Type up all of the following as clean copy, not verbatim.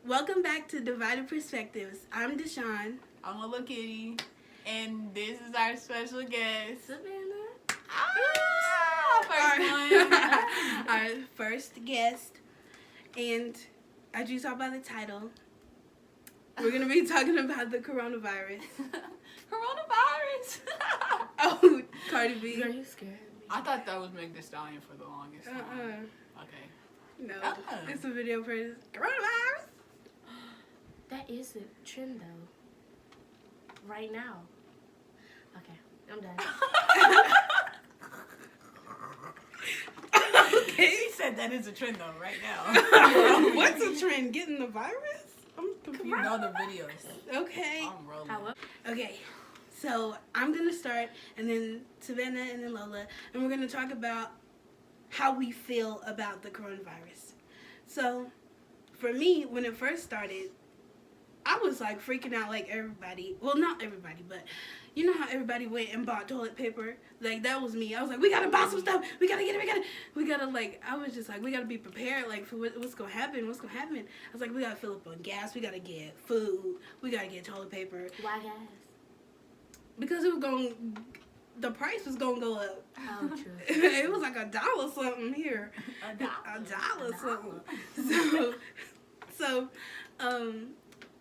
Welcome back to Divided Perspectives. I'm Deshawn. I'm a little kitty, and this is our special guest. Savannah. First one. Our first guest. And as you saw by the title, we're going to be talking about the coronavirus. Coronavirus. Oh, Cardi B. Are you scared? I thought that was Meg Thee Stallion for the longest time. Okay. No, Uh-uh. it's a video for coronavirus. That is a trend though. Right now. Okay, I'm done. Okay. She said that is a trend though, right now. What's a trend? Getting the virus? I'm You confused. know the videos. Okay. I'm rolling. However, Okay, so I'm gonna start, and then Savannah, and then Lola, and we're gonna talk about how we feel about the coronavirus. So, for me, when it first started, I was like freaking out like everybody. Well, not everybody, but you know how everybody went and bought toilet paper? Like, that was me. I was like, we gotta buy some stuff. We gotta get it. We gotta like, I was just like, we gotta be prepared, like, for what's gonna happen. I was like, we gotta fill up on gas. We gotta get food. We gotta get toilet paper. why guys? Because it was going, the price was going to go up. Oh, true. It was like $1 something here. $1 something. So,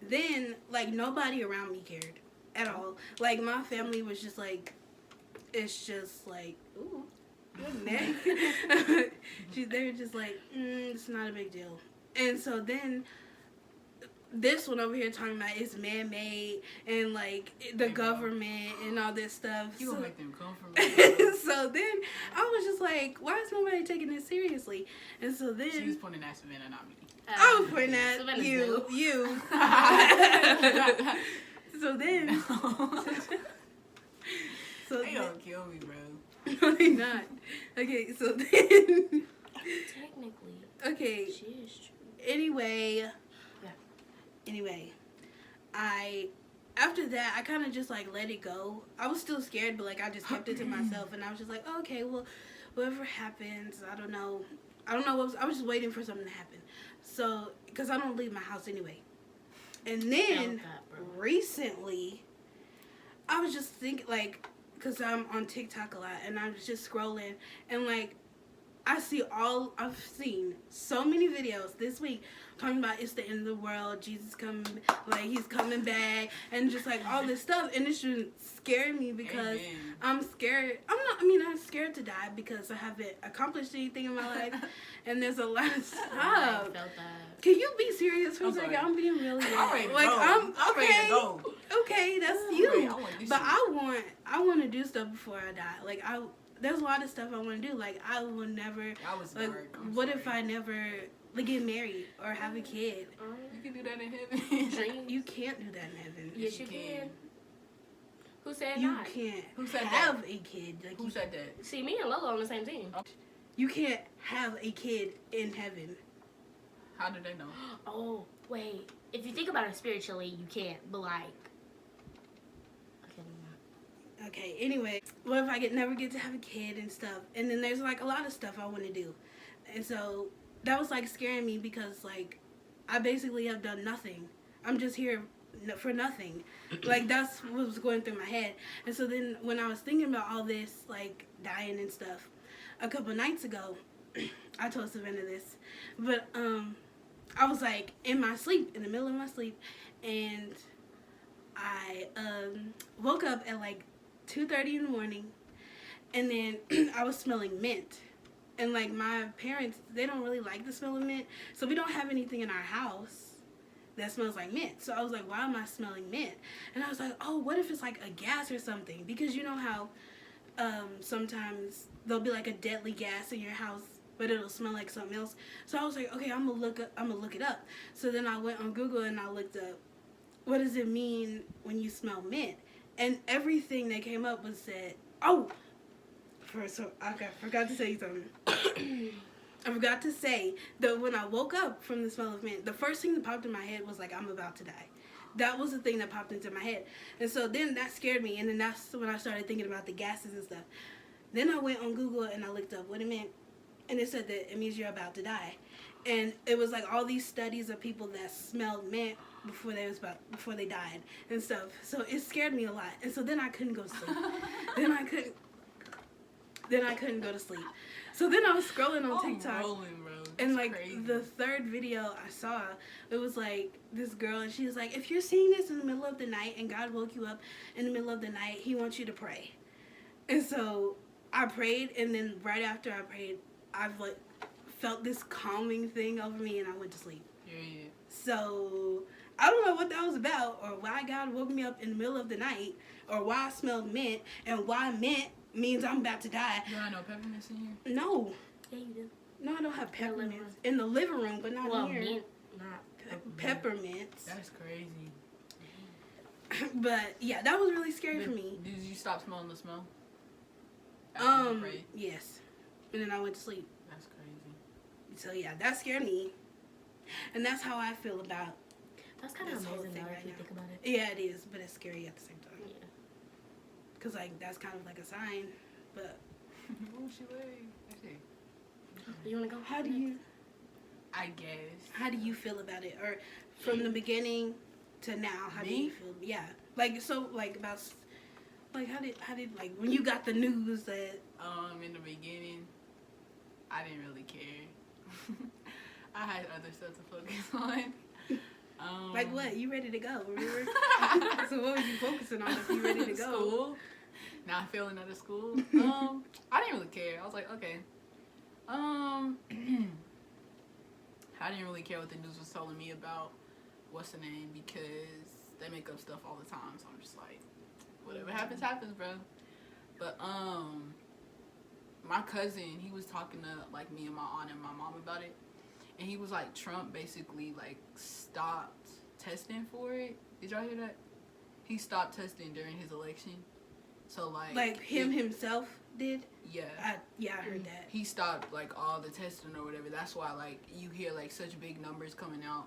then, like, nobody around me cared at all. Like, my family was just like, it's just like, ooh, good neck. They were just like, it's not a big deal. And so then, this one over here talking about it's man-made and like the government and all this stuff. You so, gonna make them come for me? so then I was just like, why is nobody taking this seriously? And so then She was pointing at Savannah, not me. I was pointing at Savannah's you. So then, so They gonna kill me, bro. no, they not. Okay, so then, Technically, okay. she is true. Anyway, after that, I kind of just, like, let it go. I was still scared, but, like, I just kept it to myself, and I was just like, oh, okay, well, whatever happens, I don't know I was just waiting for something to happen. So, because I don't leave my house anyway. And then, Felt that, bro. recently, I was just thinking, like, because I'm on TikTok a lot, and I was just scrolling, and, like, I've seen so many videos this week talking about it's the end of the world, Jesus coming, like, he's coming back, and just, like, all this stuff, and it's just scaring me because Amen. I'm scared. I'm scared to die because I haven't accomplished anything in my life, and there's a lot of I stuff. felt that. Can you be serious for a I'm second? sorry. I'm being really I'm ready to like, go. I'm ready to okay. go. Okay, that's I'm you. ready. I want this But shit. I want to do stuff before I die. Like, there's a lot of stuff I want to do. Like, I will never, I was like, dark. I'm what sorry. if I never, like, get married or have a kid? You can do that in heaven. Dreams. You can't do that in heaven. Yes, you can. Who said You not? can't Who said have a kid. Like, Who said that? See, me and Lolo on the same team. you can't have a kid in heaven. How did they know? Oh, wait. If you think about it spiritually, you can't. But like, okay, never mind. Okay, anyway, what if I never get to have a kid and stuff? And then there's, like, a lot of stuff I want to do. And so that was, like, scaring me because, like, I basically have done nothing. I'm just here for nothing. Like, that's what was going through my head. And so then when I was thinking about all this, like, dying and stuff, a couple nights ago, I told Savannah this, but I was, like, in the middle of my sleep, and I woke up at, like, 2:30 in the morning, and then I was smelling mint. And, like, my parents, they don't really like the smell of mint, so we don't have anything in our house that smells like mint. So I was like, why am I smelling mint? And I was like, oh, what if it's, like, a gas or something? Because you know how sometimes there'll be, like, a deadly gas in your house, but it'll smell like something else. So I was like, okay, I'm gonna look it up. So then I went on Google and I looked up, what does it mean when you smell mint? And everything that came up was said, I forgot to say something. I forgot to say that when I woke up from the smell of mint, the first thing that popped in my head was, like, I'm about to die. That was the thing that popped into my head. And so then that scared me, and then that's when I started thinking about the gases and stuff. Then I went on Google and I looked up what it meant, and it said that it means you're about to die. and it was like all these studies of people that smelled mint before they died and stuff. So it scared me a lot, and so then I couldn't go to sleep. then I couldn't go to sleep. So then I was scrolling on TikTok. Rolling, bro. And like crazy. the third video I saw, it was like this girl, and she was like, if you're seeing this in the middle of the night and God woke you up in the middle of the night, He wants you to pray. And so I prayed, and then right after I prayed, I've like felt this calming thing over me, and I went to sleep. Period. So I don't know what that was about, or why God woke me up in the middle of the night, or why I smelled mint, and why mint means I'm about to die. You got no peppermints in here? No. Yeah, you do. No, I don't have In the living peppermints. In the living room, but not Well, here. mint, not Peppermints. That's crazy. But yeah, that was really scary for me. Did you stop smelling the smell? After you prayed? Yes. And then I went to sleep. That's crazy. So yeah, that scared me. And that's how I feel about. That's kind of This whole amazing thing though, right if you now. think about it. Yeah, it is, but it's scary at the same time. Yeah. Cause like that's kind of like a sign. But Oh, she like. Okay. You wanna go? how do you feel about it? Or from the beginning to now, how do you Me? feel? Yeah, like so, like about, like how did like when you got the news that In the beginning, I didn't really care. I had other stuff to focus on. like what you ready to go? Remember? So what were you focusing on if you ready to go? School. Not feeling out of school. I didn't really care. I was like, okay. I didn't really care what the news was telling me about what's the name, because they make up stuff all the time. So I'm just like, whatever happens, happens, bro. But my cousin, he was talking to like me and my aunt and my mom about it, and he was like, Trump basically like stopped testing for it. Did y'all hear that? He stopped testing during his election. So like him himself did. Yeah. I heard that. He stopped like all the testing or whatever. That's why like you hear like such big numbers coming out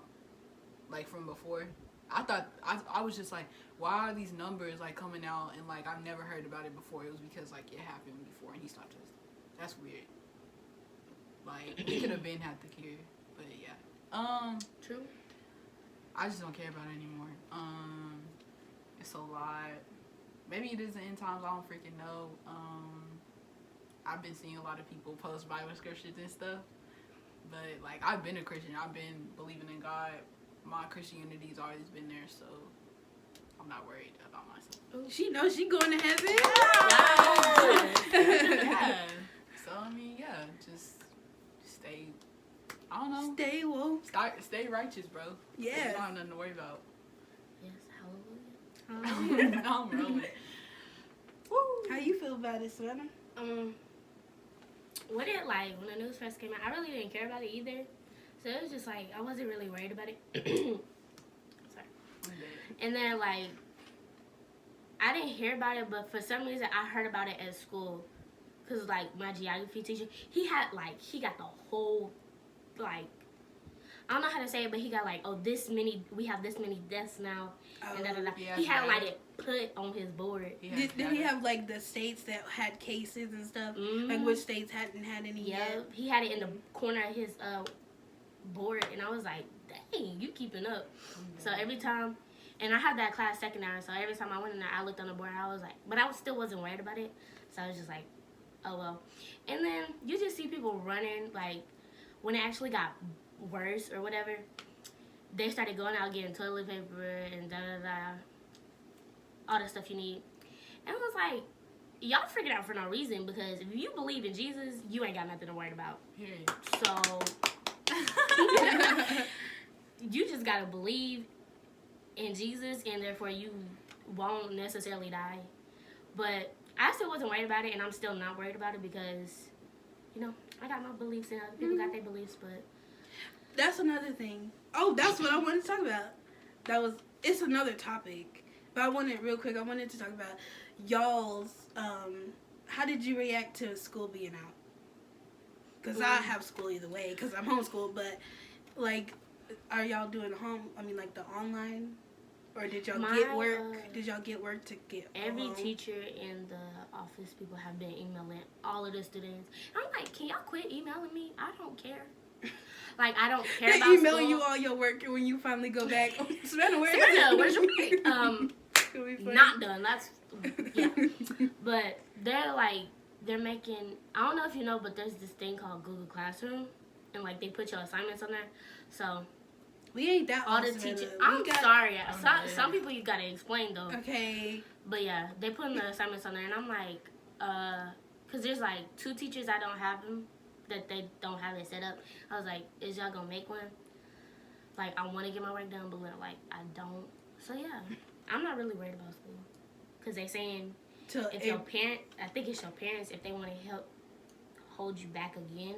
like from before. I was just like, why are these numbers like coming out and like I've never heard about it before. It was because like it happened before and he stopped testing. That's weird. Like he could have been had the cure, but yeah. True. I just don't care about it anymore. It's a lot. Maybe it is the end times. I don't freaking know. I've been seeing a lot of people post Bible scriptures and stuff, but like I've been a Christian. I've been believing in God. My Christianity's always been there, so I'm not worried about myself. She knows she going to heaven. Yeah. So I mean, yeah, just stay. I don't know. Stay woke. Stay righteous, bro. Yeah. You don't have nothing to worry about. Yes, hallelujah. I'm rolling. Woo. How you feel about it, Savannah? When the news first came out, I really didn't care about it either. So it was just like, I wasn't really worried about it. Sorry. And then like, I didn't hear about it, but for some reason I heard about it at school. Cause like my geography teacher, he got the whole, like, I don't know how to say it, but he got like, we have this many deaths now. And da, da, da. Yeah, He had right. like it put on his board. Did he have like the states that had cases and stuff? Mhm. Like which states hadn't had any Yeah, yet? he had it in the corner of his board, and I was like, dang, you keeping up. So every time, and I had that class second hour, so every time I went in there, I looked on the board, I was like, but I still wasn't worried about it. So I was just like, oh well. And then you just see people running, like, when it actually got worse or whatever, they started going out getting toilet paper and da-da-da, all the stuff you need. And I was like, y'all freaking out for no reason, because if you believe in Jesus, you ain't got nothing to worry about. Period. So you just gotta believe in Jesus, and therefore you won't necessarily die. But I still wasn't worried about it, and I'm still not worried about it because, you know, I got my beliefs and other people got their beliefs. But That's another thing. Oh, that's what I wanted to talk about. It's another topic, but I wanted to talk about y'all's. How did you react to school being out? Because I have school either way, because I'm homeschooled. But like, are y'all doing like the online, or did y'all get work? Did y'all get work to get every home? teacher in the office, people have been emailing all of the students. I'm like, can y'all quit emailing me? I don't care. Like, I don't care They about email school. you all your work, and when you finally go back, Savannah, Savannah, where's your work? It'll be funny. Not done. That's yeah. But they're making. I don't know if you know, but there's this thing called Google Classroom, and like they put your assignments on there. So We ain't that all the awesome, teachers. Savannah. I'm We got- sorry. Oh, Some yeah. some people you gotta explain though. Okay. But yeah, they put the assignments on there, and I'm like, cause there's like 2 teachers I don't have them, that they don't have it set up. I was like, is y'all gonna make one? Like, I want to get my work done, but like, I don't. So yeah, I'm not really worried about school, cause they saying if your parent, I think it's your parents, if they want to help hold you back again.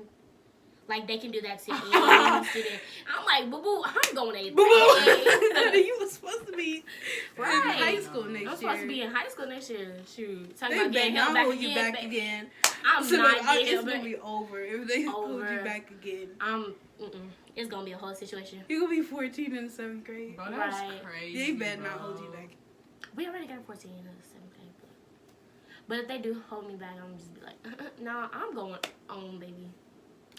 Like, they can do that to any student. I'm like, boo-boo, I'm going to 8th grade. You were supposed to be Right. in high school next year. I'm supposed to be in high school next year. Shoot. Talking They about getting better held not back hold you again. back again. I'm So not it's getting held gonna back. be over if they hold Over. you back again. It's going to be a whole situation. You're gonna be 14 in the 7th grade. Bro, that's Right. crazy. They better not bro. hold you back. We already got 14 in the 7th grade. But if they do hold me back, I'm just be like, no, I'm going on, baby.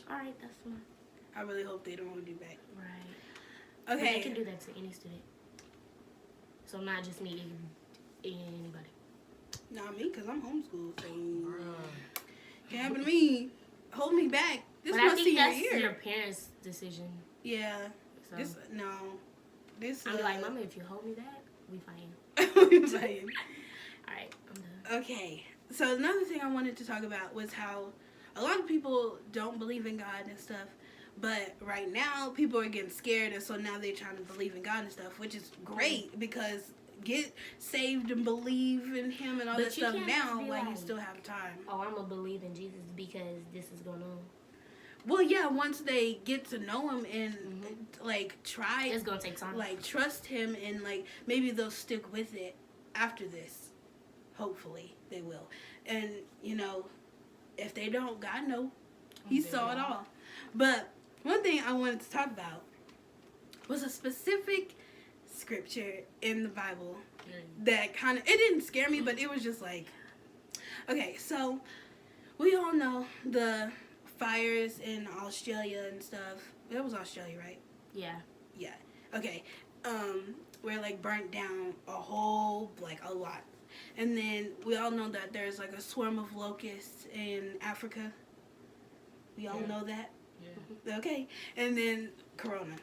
All right, that's fine. I really hope they don't hold you back. Right. But Okay. they can do that to any student. So not just me, anybody. Not me, because I'm homeschooled, so Bruh. can't happen to me. Hold me back. This But is I my think senior that's year. your parents' decision. Yeah. So This no. This I'm like, Mama, if you hold me back, we fine. I'm saying. All right, I'm done. Okay. So another thing I wanted to talk about was how a lot of people don't believe in God and stuff. But right now, people are getting scared, and so now they're trying to believe in God and stuff, which is great because get saved and believe in Him and all But that you stuff can't now just be while you like, still have time. Oh, I'm gonna believe in Jesus because this is going on. Well, yeah, once they get to know Him and Mhm. like try, It's gonna take time. like trust Him, and like maybe they'll stick with it after this. Hopefully, they will. And you know, if they don't, God know, He saw it all. But one thing I wanted to talk about was a specific scripture in the Bible that kind of, it didn't scare me, but it was just like, okay, so we all know the fires in Australia and stuff. That was Australia, right? Yeah. Yeah. Okay. Where like burnt down a whole, like a lot. And then we all know that there's like a swarm of locusts in Africa. We all Yeah. know that. Yeah. Okay. And then Corona.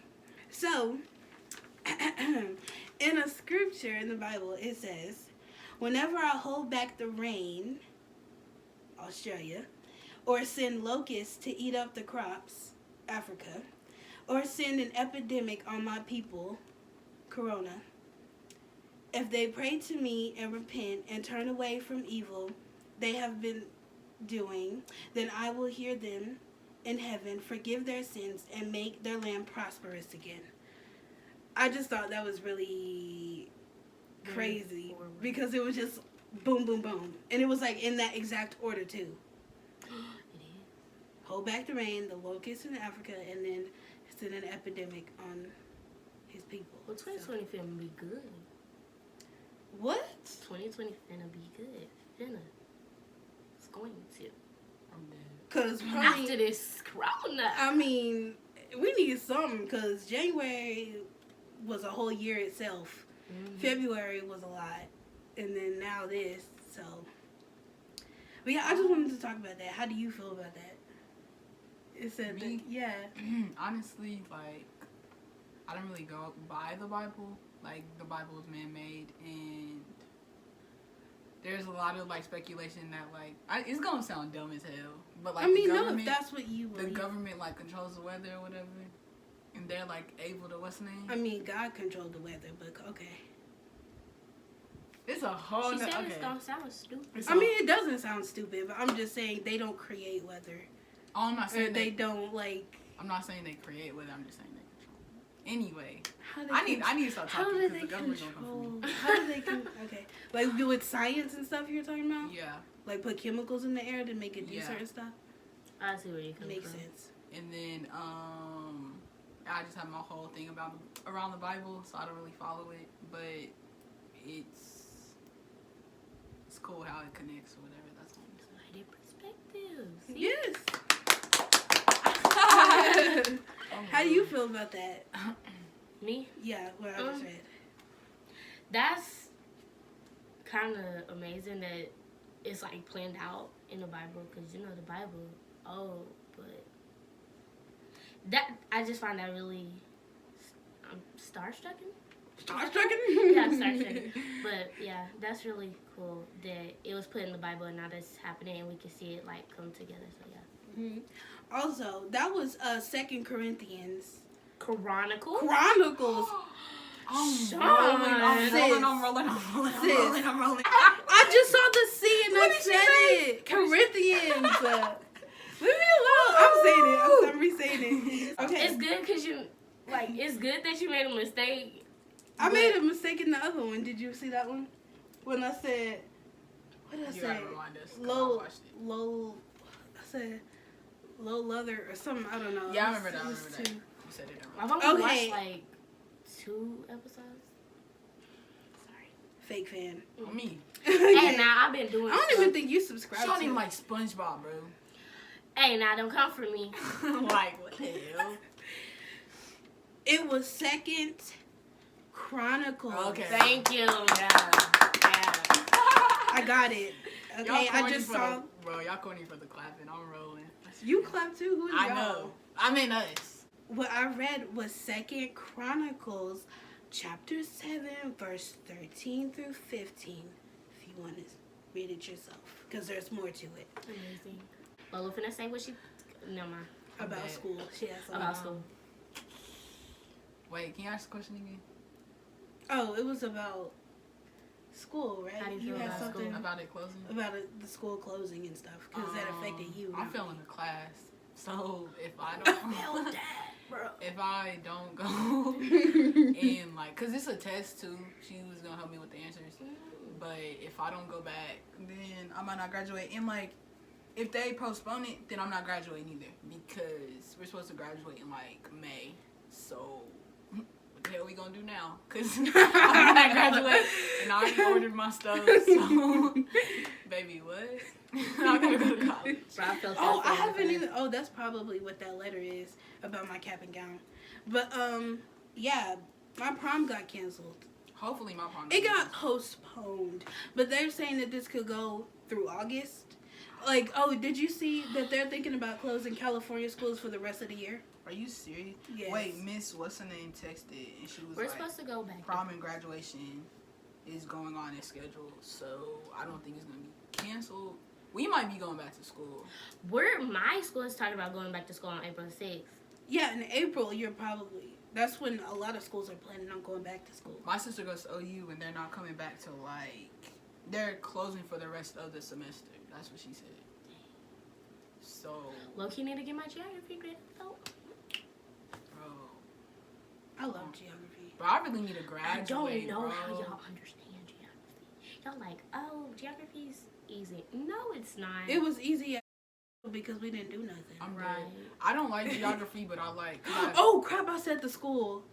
So, in a scripture in the Bible, it says, whenever I hold back the rain, Australia, or send locusts to eat up the crops, Africa, or send an epidemic on my people, Corona, if they pray to me and repent and turn away from evil they have been doing, then I will hear them in heaven, forgive their sins, and make their land prosperous again. I just thought that was really crazy because it was just boom, boom, boom. And it was like in that exact order too. It is. Hold back the rain, the locusts in Africa, and then send an epidemic on his people. Well, 2020 finna be good. What? 2020 finna be good. Finna. It's going to. I'm dead. Because After this corona. I mean, we need something because January was a whole year itself. Mhm. February was a lot. And then now this, so. But yeah, I just wanted to talk about that. How do you feel about that? It said that, Me? yeah. Honestly, like, I don't really go by the Bible. Like, the Bible is man-made, and there's a lot of, like, speculation that, like, it's gonna sound dumb as hell, but, like, I mean, the no, if government, that's what you the believe. government, like, controls the weather or whatever, and they're, like, able to, what's the name? I mean, God controlled the weather, but okay. It's a whole She no- said okay. it's gonna sound stupid. It's I a- mean, it doesn't sound stupid, but I'm just saying they don't create weather. Oh, I'm not Or saying they they. don't, like. I'm not saying they create weather. I'm just saying they control it. Anyway, How I need to stop How talking do because they the government gonna come control? for me. How do they okay? Like with science and stuff you're talking about? Yeah, Like put chemicals in the air to make it do Yeah. certain stuff? I see where you come Makes from. sense. and then I just have my whole thing about around the Bible, so I don't really follow it, but it's cool how it connects or whatever. That's all. Lighted perspectives. See? Yes. Oh How do you feel about that? Me? Yeah, what I just read. That's kind of amazing that it's like planned out in the Bible, because you know the Bible. Oh, but that I just find that really starstruck. Starstruck? Yeah, starstruck. But yeah, that's really cool that it was put in the Bible and now that's happening and we can see it like come together. So yeah. Mm-hmm. Also, that was 2 Corinthians. Chronicles. Chronicles. I'm Sis. rolling. I just saw the C and What I did she said say? it. Corinthians. Leave me alone. I'm saying it. I'm re-saying it. Okay. It's good because you like. It's good that you made a mistake. I made a mistake in the other one. Did you see that one? When I said, what did I You say? gotta remind us. 'Cause I Low, watched it. low. I said low leather or something. I don't know. Yeah, I It remember that. I was remember that. too- You said it I've wrong. only Okay. watched like 2 episodes. Sorry. Fake fan. Me. Hey, now I've been doing. I don't stuff. even think you She subscribe don't to even it. like SpongeBob, bro. Hey, now don't come for me. Like, what the hell? It was 2 Chronicles. Okay. Thank you. Yeah. I got it. Okay, Y'all I corny just for saw. the, bro, y'all corny for the clapping. I'm rolling. You clap too. Who is I y'all? know. I mean us. What I read was 2 Chronicles, chapter 7, verse 13 through 15. If you want to read it yourself, because there's more to it Amazing. Lola finna say what she. No mind. about bet. school. She has some. About school. Wait, can you ask the question again? Oh, it was about school, right? How do you feel had about something school? About it closing? about the school closing and stuff, because that affected you. I'm not failing me. the class. So if I don't bro. if I don't go and like, cause it's a test too. She was gonna help me with the answers. But if I don't go back, then I might not graduate. And like, if they postpone it, then I'm not graduating either, because we're supposed to graduate in like May. So what the hell we gonna do now? Cause I'm not graduate, and I already ordered my stuff. So baby, what? I gotta go to college. Bro, I felt Oh, that I for haven't her. even. Oh, that's probably what that letter is about my cap and gown. But yeah, my prom got canceled. Hopefully my prom. It got postponed, but they're saying that this could go through August. Like, oh, did you see that they're thinking about closing California schools for the rest of the year? Are you serious? Yes. Wait, Miss what's her name texted and she was We're like, supposed to go back. prom and graduation is going on as scheduled, so I don't think it's gonna be canceled. We might be going back to school. My school is talking about going back to school on April 6th. Yeah, in April, that's when a lot of schools are planning on going back to school. My sister goes to OU and they're not coming back till like they're closing for the rest of the semester. That's what she said. So, Low-key need to get my geography grade though. bro, I love geography. I really need to graduate. I don't know bro. how y'all understand geography. Y'all like, oh, geography's easy. No, it's not. It was easy because we didn't do nothing. I'm right. right. I don't like geography, but I like. Oh crap! I said the school.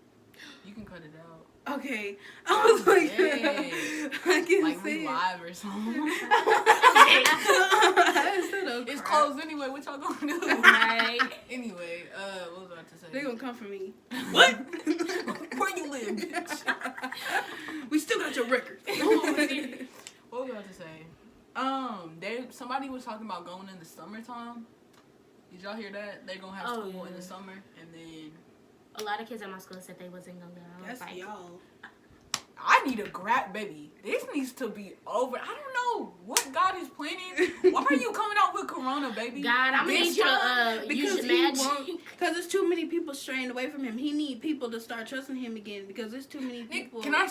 You can cut it out. Okay, I was like, Dang. I can Like say we it. live or something. I said, oh, It's crap. closed anyway. What y'all gonna do? Right. Anyway, what was I about to say? They gonna come for me. What? Where you live, bitch? We still got your record. What was I about to say? Somebody was talking about going in the summertime. Did y'all hear that? They're gonna have Oh, school in yeah. the summer, and then A lot of kids at my school said they wasn't gonna go. I was That's like, y'all. I need a grab, baby. This needs to be over. I don't know what God is planning. Why are you coming out with Corona, baby? God, I'm gonna This need you time? to use Because your he magic. won't. Because there's too many people straying away from him. He need people to start trusting him again. Because there's too many Nick, people. can I,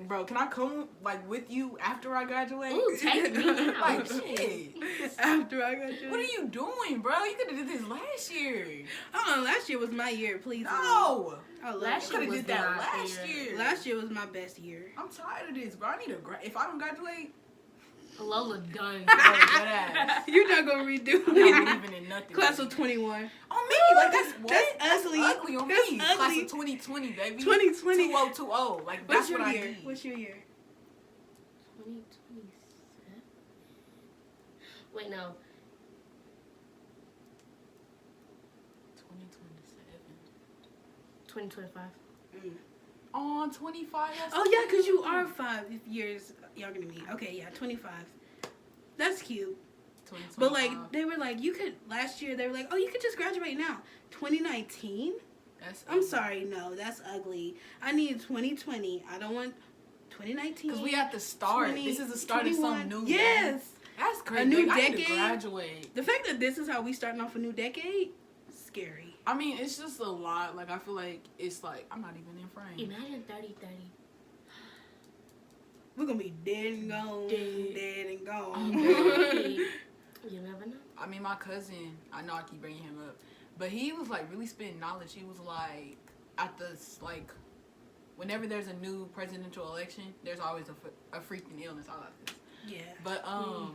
bro? Can I come like with you after I graduate? Ooh, take me out. Like shit. After I got you. What are you doing, bro? You could have did this last year. Last year was my year. Please. No, I love Last it. could year have was did that not last fair. year. Last year was my best year. I'm tired of this, bro. I need if I don't graduate, Lola done. bro, deadass. You're not gonna redo I'm it. not leaving in nothing. Class baby. of 21. On me, like that's what? That's ugly. Ugly on That's me. Class ugly. of 2020, baby. 2020. 2020. Like What's that's your what year? I need. What's your year? 2027. Wait, no. 2027. 2025. On 25. Oh yeah, because you are 5 years younger than me. Okay, yeah, 25. That's cute. But like they were like, you could last year. They were like, oh, you could just graduate now. 2019. I'm sorry, no, that's ugly. I need 2020. I don't want 2019. Because we have to start. This is the start of something new. Yes. That's crazy. A new I need decade. to graduate. The fact that this is how we starting off a new decade, scary. I mean, it's just a lot. Like, I feel like it's like, I'm not even in frame. Imagine 30-30. We're going to be dead and gone. Dead and gone. You never know. I mean, my cousin, I know I keep bringing him up, but he was, like, really spitting knowledge. He was, like, at this, like, whenever there's a new presidential election, there's always a freaking illness. I like this. Yeah. But,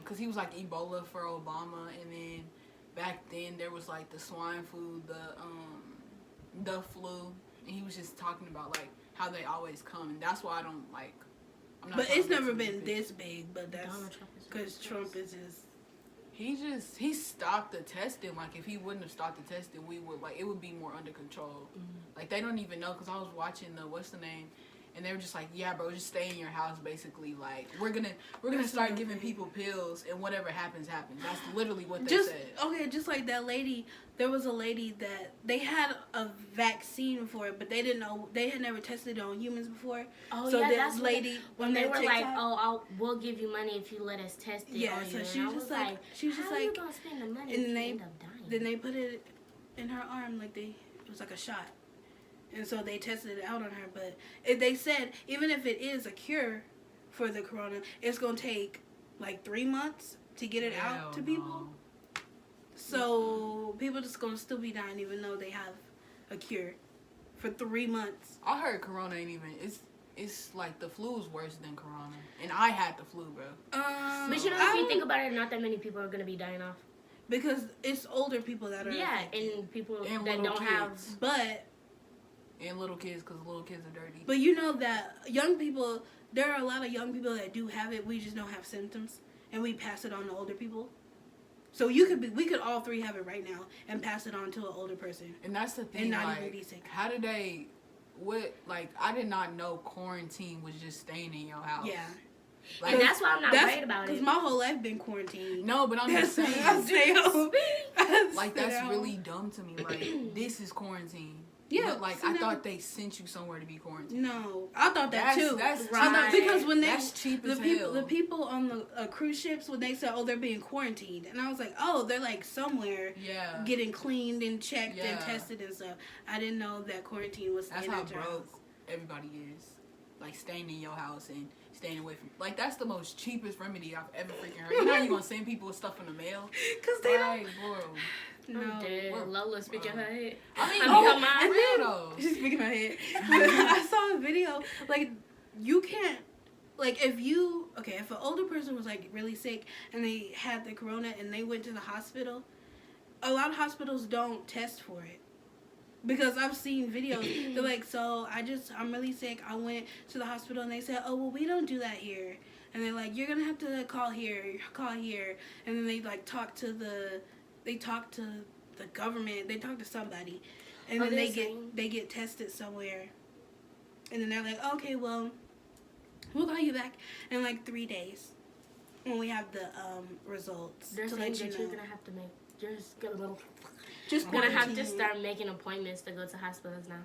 because he was, like, Ebola for Obama, and then back then there was, like, the swine flu, the flu, and he was just talking about, like, how they always come, and that's why I don't, like, I'm not. But trying it's to get never too been big. this big, but that's because Trump is just... He stopped the testing. Like, if he wouldn't have stopped the testing, we would, like, it would be more under control. Like, they don't even know, because I was watching the, what's the name, and they were just like, yeah, bro, just stay in your house, basically. Like, we're gonna start giving people pills, and whatever happens, happens. That's literally what they said. Okay, just like that lady, there was a lady that they had a vaccine for it, but they didn't know, they had never tested it on humans before. Oh, so yeah, that that's lady, when they were TikTok, like, oh, we'll give you money if you let us test it yeah, on so you. she And was I just like, how are you gonna spend the money and if you they- end up dying? then they put it in her arm, like it was like a shot. And so they tested it out on her, but they said even if it is a cure for the corona, it's gonna take like 3 months to get it out to people. So people just gonna still be dying even though they have a cure for 3 months. I heard corona ain't even, it's like the flu is worse than corona, and I had the flu, bro. But you know, if you think about it, not that many people are gonna be dying off. Because it's older people that are affected. And people And that little don't have. kids. But And little kids, because little kids are dirty. But you know that young people, there are a lot of young people that do have it. We just don't have symptoms, and we pass it on to older people. So we could all three have it right now and pass it on to an older person. And that's the thing, And not like, even be sick. how did they, I did not know quarantine was just staying in your house. Yeah. Like, And that's why I'm not worried about Because it. my whole life been quarantined. no, but I'm just saying, I stay home. like, that's really dumb to me. Like, this is quarantine. Yeah, But, like, so I now- thought they sent you somewhere to be quarantined. No, I thought that too. That's Right. Because when That's cheap as hell. the people on the cruise ships, when they said, "Oh, they're being quarantined," and I was like, "Oh, they're like somewhere Yeah. getting cleaned and checked and Yeah. tested and stuff." I didn't know that quarantine was That's staying how at your broke house. everybody is. Like, staying in your house and staying away from... Like, that's the most cheapest remedy I've ever freaking heard. You know how you gonna send people stuff in the mail? Cause they Like, bro. don't. I'm No. dead. We're- Lola speaking her head. I mean, Oh, oh, come on. and And real then- though. She's speaking my head. I saw a video. Like, you can't. Like, if an older person was like really sick and they had the corona and they went to the hospital, a lot of hospitals don't test for it. Because I've seen videos. They're like, so I'm really sick. I went to the hospital and they said, oh, well, we don't do that here. And they're like, you're going to have to call here. And then they like talk to the government. They talk to somebody. And Oh, then they're saying- they get tested somewhere. And then they're like, okay, well, we'll call you back in like 3 days when we have the results. They're to saying let you that you're know. gonna have to make. You're just gonna Just gonna have to quarantine. start making appointments to go to hospitals now.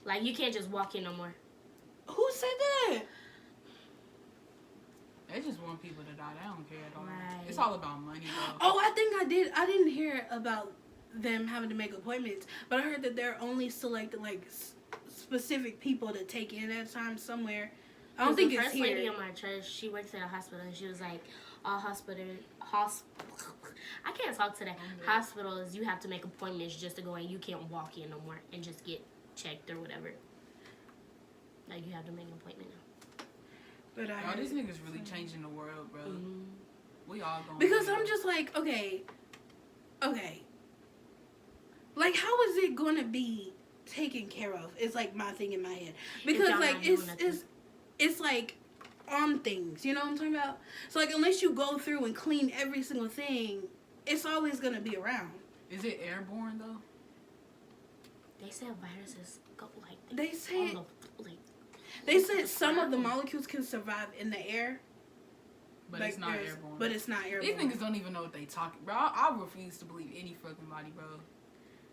Like, you can't just walk in no more. Who said that? They just want people to die. They don't care at all. Right. It's all about money, though. Oh, I think I did. I didn't hear about them having to make appointments, but I heard that they're only selected like specific people to take in at a time somewhere. I don't think the it's first lady here. in my church, she works at a hospital, and she was like, all I can't talk today. Hospitals, you have to make appointments just to go in. You can't walk in no more and just get checked or whatever. Like, you have to make an appointment now. But I Yo, heard these niggas really changing the world, bro. We all going because through I'm it. just like, okay. Like, how is it going to be taken care of? It's like my thing in my head because y'all like not doing nothing. it's like on things. You know what I'm talking about? So like, unless you go through and clean every single thing, it's always going to be around. Is it airborne, though? They said viruses go like They say on the, like, they said some of the molecules can survive in the air, But like, it's not there's- airborne. But it's not These airborne. niggas don't even know what they talking. Bro, I refuse to believe any fucking body, bro.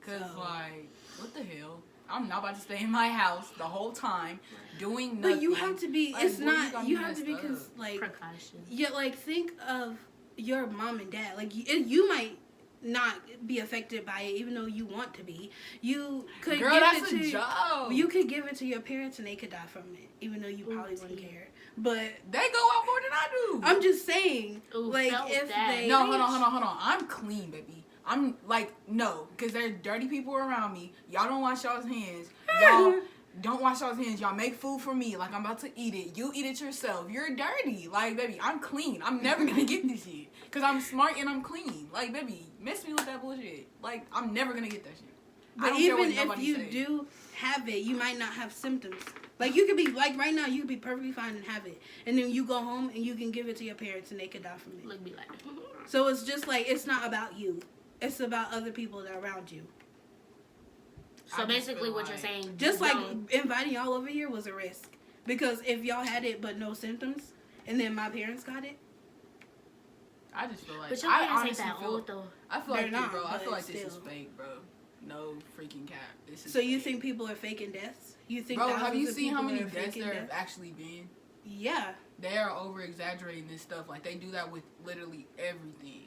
Cause So- like, what the hell? I'm not about to stay in my house the whole time doing nothing. But you have to be. Like, it's boy, not. You have messed to be up. like. precautions. Yeah, like think of your mom and dad. Like you might not be affected by it, even though you want to be. You could Girl, give that's it a to. joke. You could give it to your parents and they could die from it, even though you probably wouldn't Oopsie. care. But They go out more than I do. I'm just saying, Ooh, like felt if that. they No, hold on. I'm clean, baby. I'm like, no, because there's dirty people around me. Y'all don't wash y'all's hands. Y'all don't wash y'all's hands. Y'all make food for me. Like, I'm about to eat it. You eat it yourself. You're dirty. Like, baby, I'm clean. I'm never going to get this shit. Because I'm smart and I'm clean. Like, baby, mess me with that bullshit. Like, I'm never going to get that shit. I But don't care what even if nobody you say. do have it, you might not have symptoms. Like you could be like right now, you could be perfectly fine and have it, and then you go home and you can give it to your parents and they could die from it. Look, be like, So it's just like it's not about you; it's about other people that are around you. so I just basically, feel what you're like- saying, Just like don't- inviting y'all over here was a risk because if y'all had it but no symptoms, and then my parents got it, I just feel like, but your I parents ain't honestly that feel, old though. I feel They're like, not, bro, I but feel like this is still. fake, bro. No freaking cap. This is so you fake. think people are faking deaths? You think Bro, have thousands you of seen how people many are deaths faking there have deaths? actually been? Yeah. They are over exaggerating this stuff. Like they do that with literally everything.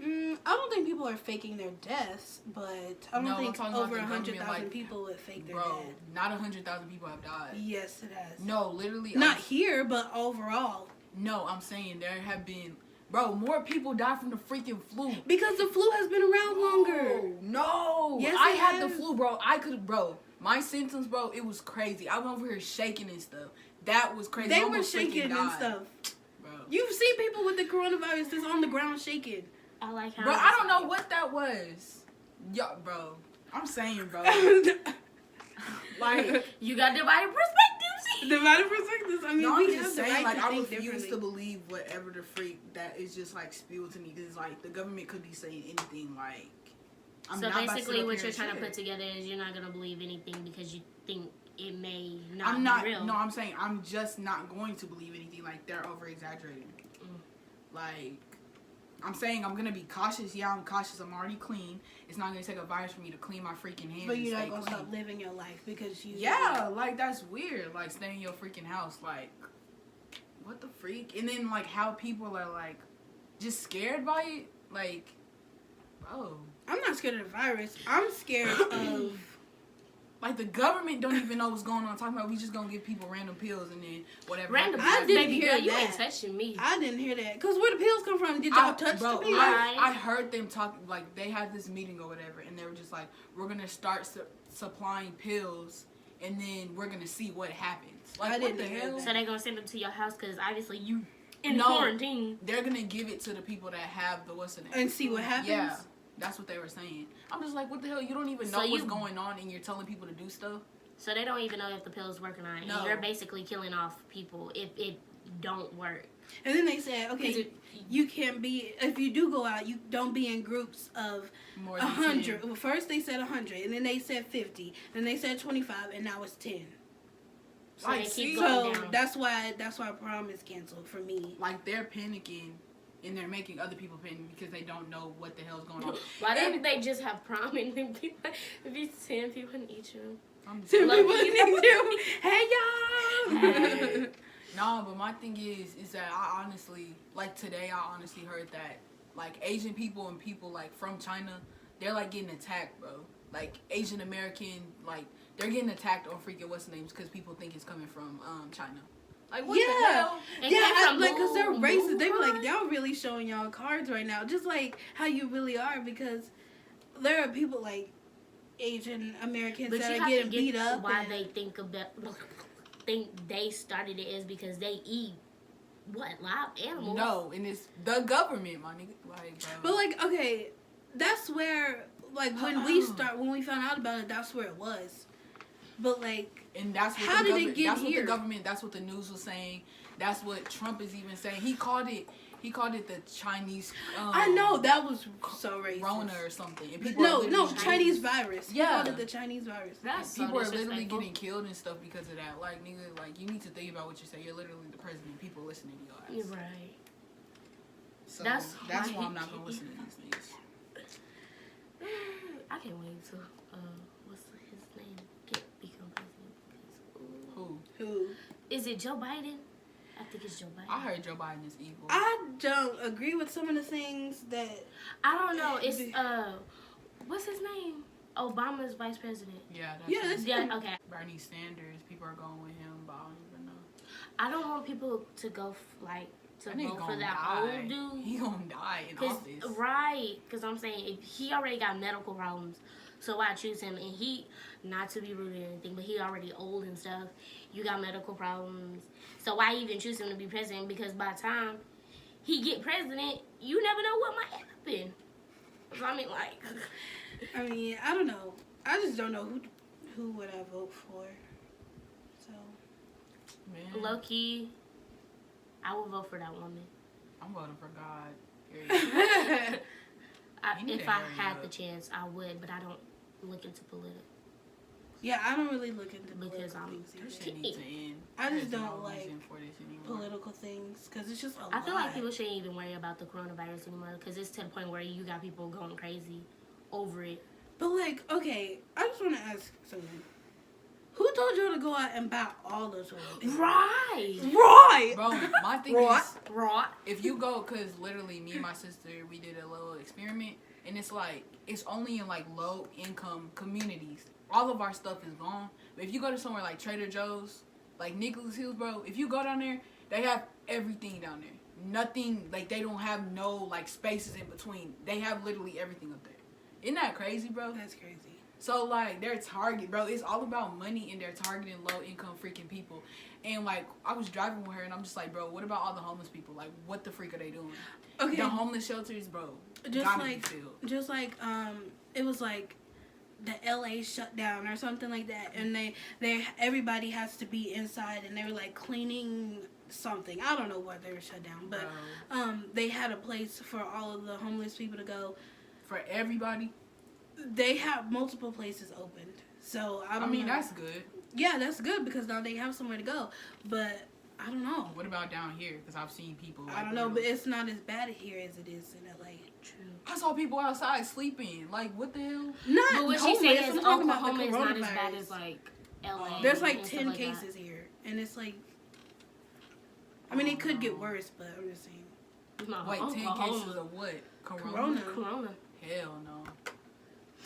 I don't think people are faking their deaths, but I don't No, I'm think talking about over the government, 100,000 like, people would fake their Bro, dead. not 100,000 people have died. Yes, it has. No, literally. Not here, but overall. No, I'm saying there have been. Bro, more people die from the freaking flu. Because the flu has been around longer. No. Yes, I it had the has. flu, bro. Bro, my symptoms, bro, it was crazy. I went over here shaking and stuff. That was crazy. I They were almost freaking shaking and died, stuff. Bro. You've seen people with the coronavirus that's on the ground shaking. I like how. Bro, I don't know what that was. Yo, bro. I'm saying, bro. Like, You got divided perspectives. Divided perspectives. I mean, no, we I'm have just the saying, right like, to I think refuse differently. to believe whatever the freak that is just, like, spewed to me. Because, like, the government could be saying anything, like, I'm So not about to sit basically, up what here you're and trying to shit. put together is you're not gonna believe anything because you think it may not I'm not, be real. no, I'm saying I'm just not going to believe anything. Like, they're over exaggerating. Mm. Like, I'm saying I'm gonna be cautious. Yeah, I'm cautious. I'm already clean. It's not gonna take a virus for me to clean my freaking hands. But and you're not stay going to clean. stop living your life because you... Yeah, like that's weird. Like stay in your freaking house. Like, what the freak? And then like how people are like just scared by it. Like, bro, I'm not scared of the virus. I'm scared of... like the government don't even know what's going on. Talking about we just gonna give people random pills and then whatever. Random I pills, didn't baby hear girl, you that. ain't touching me. I didn't hear that. Because where the pills come from? Did y'all touch bro, the pills? I heard them talk like they had this meeting or whatever, and they were just like, we're gonna start supplying pills, and then we're gonna see what happens. Like, I what didn't the hear hell? that. So they gonna send them to your house because obviously you in No. quarantine. They're gonna give it to the people that have the what's the name And see what happens? Yeah, that's what they were saying. I'm just like, what the hell? You don't even So know what's you- going on, and you're telling people to do stuff. So they don't even know if the pill's working or not. No. And you're basically killing off people if it don't work. And then they said, okay, 'Cause you can't be... If you do go out, you don't be in groups of More than 100. 10. Well, first they said 100, and then they said 50, then they said 25, and now it's 10. So Like, they see? keep going So down. that's why prom is canceled for me. Like they're panicking, and they're making other people panic because they don't know what the hell's going on. Why don't they just have prom and then people be 10 people in each room? I'm just Ten Love people you. in the gym. Hey y'all. Hey. No, but my thing is that I honestly, like today, I honestly heard that like Asian people and people like from China, they're like getting attacked, bro. Like Asian American, like they're getting attacked on freaking what's the names because people think it's coming from China. Like what the Yeah. hell? It Yeah, came from like, because they're racist. They were like, Wuhan. y'all really showing y'all cards right now. Just like how you really are, because there are people like Asian Americans But that you are have getting to beat get up. why and- they think they started it is because they eat what live animals. No, and it's the government, my nigga. Like, bro. But like, okay, that's where like when we found out about it, that's where it was. But like, And that's what How the did it government, get that's here? what the government, that's what the news was saying. That's what Trump is even saying. He called it He called it the Chinese. I know that was so racist. Rona or something. And But people are no, literally Chinese virus. He Yeah. called it the Chinese virus. That's so People are literally disrespectful. getting killed and stuff because of that. Like, nigga, like, you need to think about what you say. You're literally the president. People listening to your You're ass. right. So That's that's why why he I'm not gonna can't- listen to these niggas. I can't wait to what's his name become president. Because, ooh. Who? Who? Is it Joe Biden? I think it's Joe Biden. I heard Joe Biden is evil. I don't agree with some of the things that. I don't know. It's what's his name? Obama's vice president. Yeah, that's Yeah, him. that's- Yeah. Okay. Bernie Sanders. People are going with him, but I don't even know. I don't want people to go to That nigga vote for gonna that die. old dude. He gonna die in office. Right, because I'm saying if he already got medical problems, so I choose him. And he, not to be rude or anything, but he already old and stuff. You got medical problems, so why even choose him to be president? Because by the time he get president, you never know what might happen. So I mean, like, I mean, I don't know. I just don't know who would I vote for. So. Man, low key, I would vote for that woman. I'm voting for God. Period. You need If to I hurry had up. the chance, I would, but I don't look into politics. Yeah, I don't really look into Because political I'm- things This either. shit needs to end. I just There's no don't like reason for this anymore. Political things because it's just a I feel lot. like people shouldn't even worry about the coronavirus anymore because it's to the point where you got people going crazy over it. But like, okay, I just want to ask something. Who told you to go out and buy all those toilet paper? Right. Right. Bro, my thing Right. is, Right. if you go, because literally me and my sister, we did a little experiment, and it's like, it's only in like low income communities. All of our stuff is gone. But if you go to somewhere like Trader Joe's, like Nicholas Hills, bro, if you go down there, they have everything down there. Nothing, like they don't have no like spaces in between. They have literally everything up there. Isn't that crazy, bro? That's crazy. So, like, they're target, bro. It's all about money, and they're targeting low-income freaking people. And, like, I was driving with her, and I'm just like, bro, what about all the homeless people? Like, what the freak are they doing? Okay. The homeless shelters, bro, Just gotta like- be filled. Just like it was like the LA shut down or something like that, and they everybody has to be inside, and they were like cleaning something. I don't know what they were shut down, but Bro, they had a place for all of the homeless people to go. for everybody, They have multiple places opened, so I I don't mean, know. that's good. Yeah, that's good because now they have somewhere to go. But I don't know. What about down here? Because I've seen people. Like, I don't know, but literally- it's not as bad here as it is in LA. True. I saw people outside sleeping. Like, what the hell? Not But what she's homeless, saying I'm is talking about the Oklahoma is not as bad coronavirus. as like LA. There's like and 10 stuff like that. cases here, and it's like. I mean, it could get worse, but I'm just saying. No, Wait, 10 Oklahoma. cases of what? Corona. Corona. Hell no.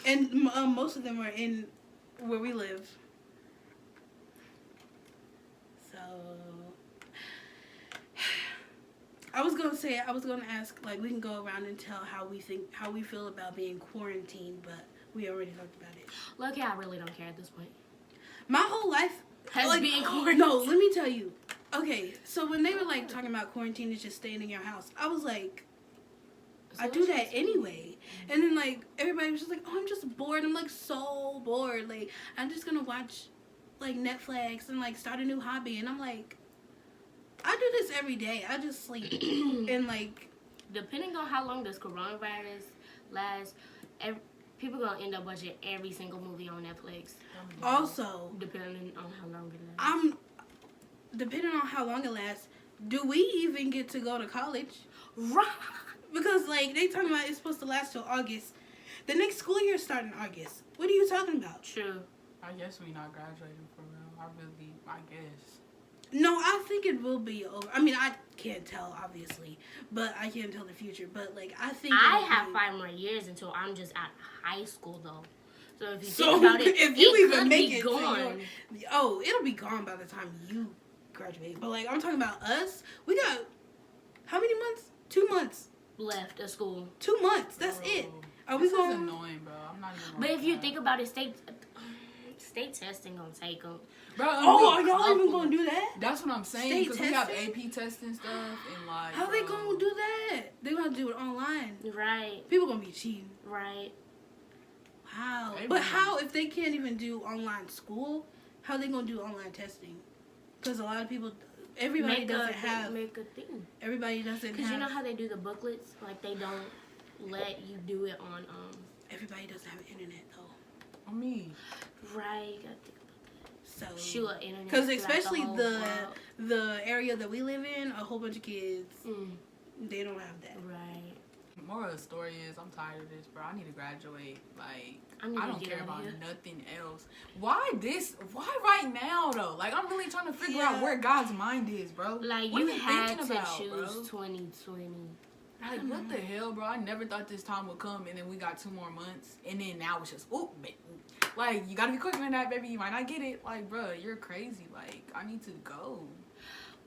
And most of them are in where we live. So. I was gonna ask, like, we can go around and tell how we feel about being quarantined, but we already talked about it. Lucky, I really don't care at this point. My whole life Has being quarantined. No, let me tell you. Okay, so when they were like talking about quarantine is just staying in your house, I was like, I do that anyway. And then like everybody was just like, oh, I'm just bored. I'm like so bored. Like I'm just gonna watch like Netflix and like start a new hobby. And I'm like, I do this every day. I just sleep and like. Depending on how long this coronavirus lasts, people gonna end up watching every single movie on Netflix. Also, Depending on how long it lasts. Depending on how long it lasts, do we even get to go to college? Right. Because like they talking about it's supposed to last till August. The next school year start in August. What are you talking about? True. I guess we not graduating for real. I guess. No, I think it will be over. I mean, I can't tell obviously, but I can't tell the future. But like, I think I it'll have be- 5 more years until I'm just out of high school though. So if you So, think about it, if you it even could make be it to gone. Oh, it'll be gone by the time you graduate. But like, I'm talking about us. We got how many months? 2 months. Left of school. 2 months. That's Bro, it. Are we this is going? annoying, bro. I'm not even. But gonna if you cap. think about it, state testing gonna take them. bro, Oh, are we y'all even couple- gonna do that? That's what I'm saying. State Because we have testing? AP testing stuff and like. How they bro, gonna do that? They gonna do it online. Right. People gonna be cheating. Right. How? They But will. how if they can't even do online school? How they gonna do online testing? Because a lot of people everybody make doesn't have. make a thing. Everybody doesn't Because have. you know how they do the booklets? Like, they don't let you do it on, Everybody doesn't have internet though. On me. right, you gotta think So. about sure, internet. Because to, like, especially whole the world. the area that we live in, a whole bunch of kids, Mm, they don't have that. right. Moral of the story is, I'm tired of this, bro. I need to graduate. Like, I need I to don't get care out of about here. nothing else. Why this? Why right now, though? Like, I'm really trying to figure out Yeah. where God's mind is, bro. Like, What you are you had thinking to about, choose bro? 2020. Like, what the hell, bro? I never thought this time would come, and then we got 2 more months, and then now it's just, ooh, like, you gotta be quicker than that, baby. You might not get it. Like, bro, you're crazy. Like, I need to go.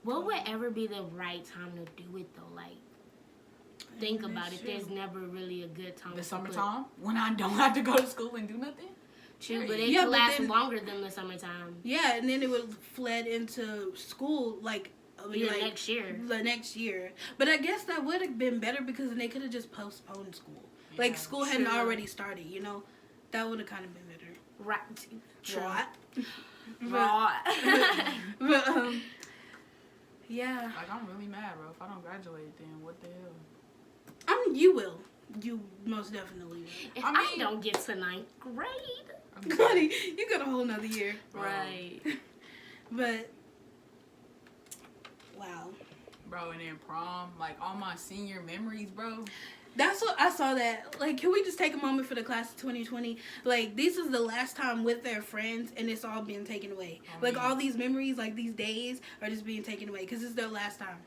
What would ever be the right time to do it, though? Like, think And about that's it. There's true. never really a good time. The to put- summertime, when I don't have to go to school and do nothing. True, but Period. it Yeah, could but last then- longer than the summertime. Yeah, and then it would fled into school like Yeah, next year. the next year. But I guess that would have been better because then they could have just postponed school. Like Yeah. school hadn't True. already started, you know. That would have kind of been better. Right. True. Right. Right. But yeah. Like, I'm really mad, bro. If I don't graduate, then what the hell? I mean, you will. You most definitely will. If I I, mean- don't get to 9th grade. Honey, you got a whole nother year. Right. But wow. Bro, and then prom, like, all my senior memories, bro. That's what I saw that. Like, can we just take a moment for the class of 2020? Like, this is the last time with their friends, and it's all being taken away. I Like, mean- all these memories, like, these days are just being taken away because it's their last time.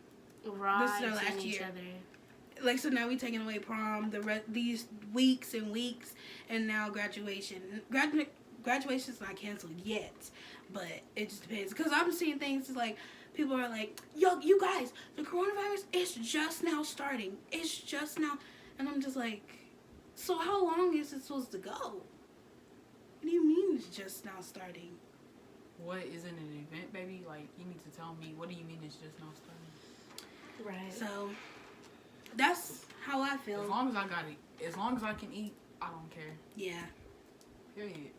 Right. This is their last seeing each year. other. Like, so now we taking away prom, these weeks and weeks, and now graduation. Graduation's not canceled yet, but it just depends. Because I'm seeing things like, people are like, yo, you guys, the coronavirus is just now starting. It's just now. And I'm just like, so how long is it supposed to go? What do you mean it's just now starting? What isn't an event, baby? Like, you need to tell me, what do you mean it's just now starting? Right. So, that's how I As feel. long as I got it, as long as I can eat, I don't care. Yeah. Period.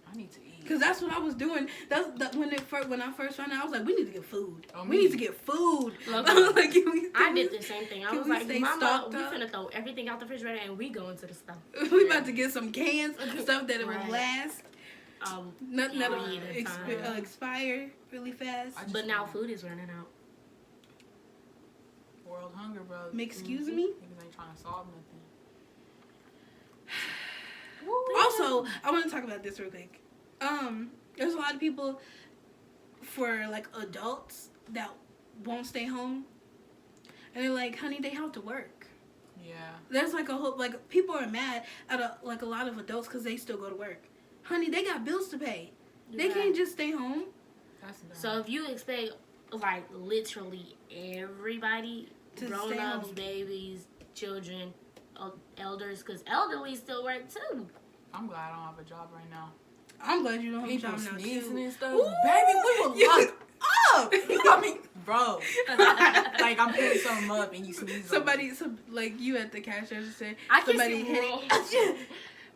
I need to eat. Because that's what I was doing. When I first found out, I was like, we need to get food. Oh, we me. need to get food. Look, I was like, can we, I did the same thing. I can was we like, stay Mama, stocked we up? finna throw everything out the refrigerator and we go into the stuff. we about to get some cans, stuff that it Right. will last. Nothing that'll Period of time. expire really fast. I just But now want food is running out. world hunger, bro. Excuse me? Niggas ain't trying to solve nothing. Also, I want to talk about this real quick. There's a lot of people for like adults that won't stay home, and they're like, "Honey, they have to work." Yeah. There's like a whole like people are mad at a lot of adults because they still go to work. Honey, they got bills to pay. They Right. can't just stay home. That's dumb. So if you expect, like, literally everybody, To grown stay ups, home. babies, children, elders, because elderly still work too. I'm glad I don't have a job right now. I'm glad you don't have a People job now sneezing too. and stuff. Ooh, Baby, we were you- locked up. I mean, bro. Like, I'm putting something up and you sneeze. Like you at the cash register. I can Somebody see hit it.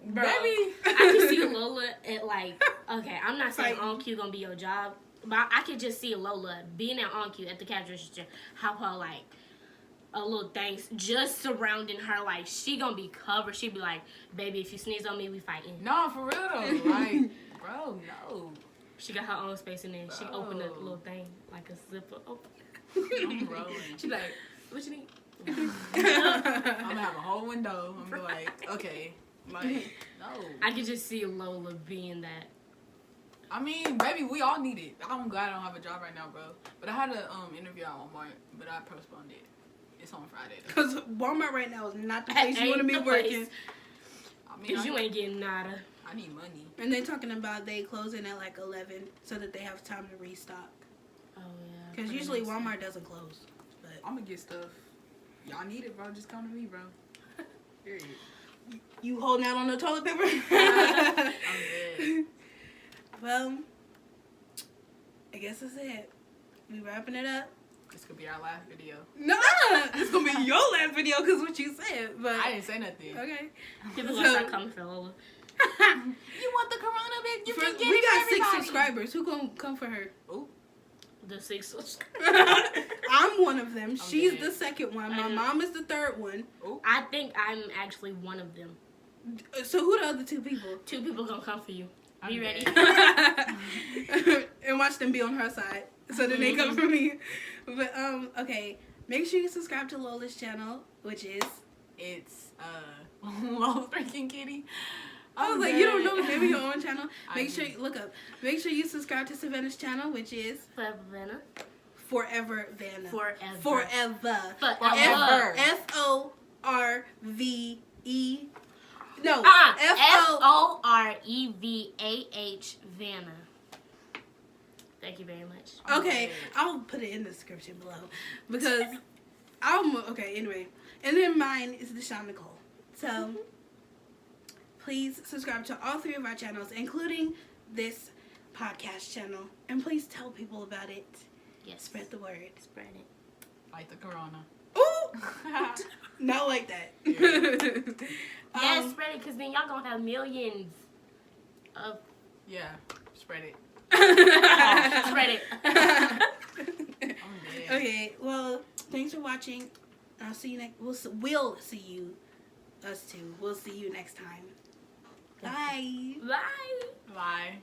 Bro, Baby. I can see Lola at, like, okay, I'm not saying Like- on cue gonna be your job, but I could just see Lola being at on cue at the cash register, how her, like, a little things just surrounding her, like, she gonna be covered. She be like, baby, if you sneeze on me, we fighting. No, for real though. Like, bro, no. She got her own space in there. She opened a Bro. little thing, like a zipper. Oh. I'm rolling. She be like, what you need? I'm gonna have a whole window. I'm gonna be like, okay. Like, no. I could just see Lola being that. I mean, baby, we all need it. I'm glad I don't have a job right now, bro. But I had a interview at Walmart, but I postponed it. It's on Friday, though. Because Walmart right now is not the place you want to Ain't be the place. working. I mean, Because you ain't getting nada. I need money. And they're talking about they closing at like 11 so that they have time to restock. Oh, yeah. Because For the usually next- Walmart doesn't close. But I'm gonna get stuff. Y'all need it, bro. Just come to me, bro. Period. you holding out on the toilet paper? I'm dead. Well, I guess that's it. We wrapping it up. This could be our last video. No, it's gonna be your last video because what you said. But I didn't say nothing. okay. People So- gonna start coming for Lola. You want the corona, bitch? You can get We it got for 6 everybody. subscribers. Who gonna come for her? Ooh, the 6 subscribers. I'm one of them. She's dead. the second one. My I know. mom is the third one. I think I'm actually one of them. So who the other 2 people? 2 people gonna come for you. Be I'm ready. dead. And watch them be on her side. So then they come for me. But okay. Make sure you subscribe to Lola's channel, which is It's Lola freaking Kitty. I was like, you don't know the name of your own channel? I Make sure do. you look up. Make sure you subscribe to Savannah's channel, which is Forever Vanna. Forever Vanna. Forever. Forever. Forever. F-O-R-V-E. No. F-O-R-E-V-A-H Vanna. Thank you very much. Okay, I'll put it in the description below because okay. Anyway, and then mine is Deshawn Nicole. So please subscribe to all 3 of our channels, including this podcast channel, and please tell people about it. Yes. Spread the word. Spread it. Like the corona. Ooh, not like that. Yes, spread it, because then y'all gonna have millions of... Yeah, spread it. Spread it. I'm dead. Okay, well, thanks for watching. I'll see you next. We'll see you. Us 2. We'll see you next time. Bye. Bye. Bye.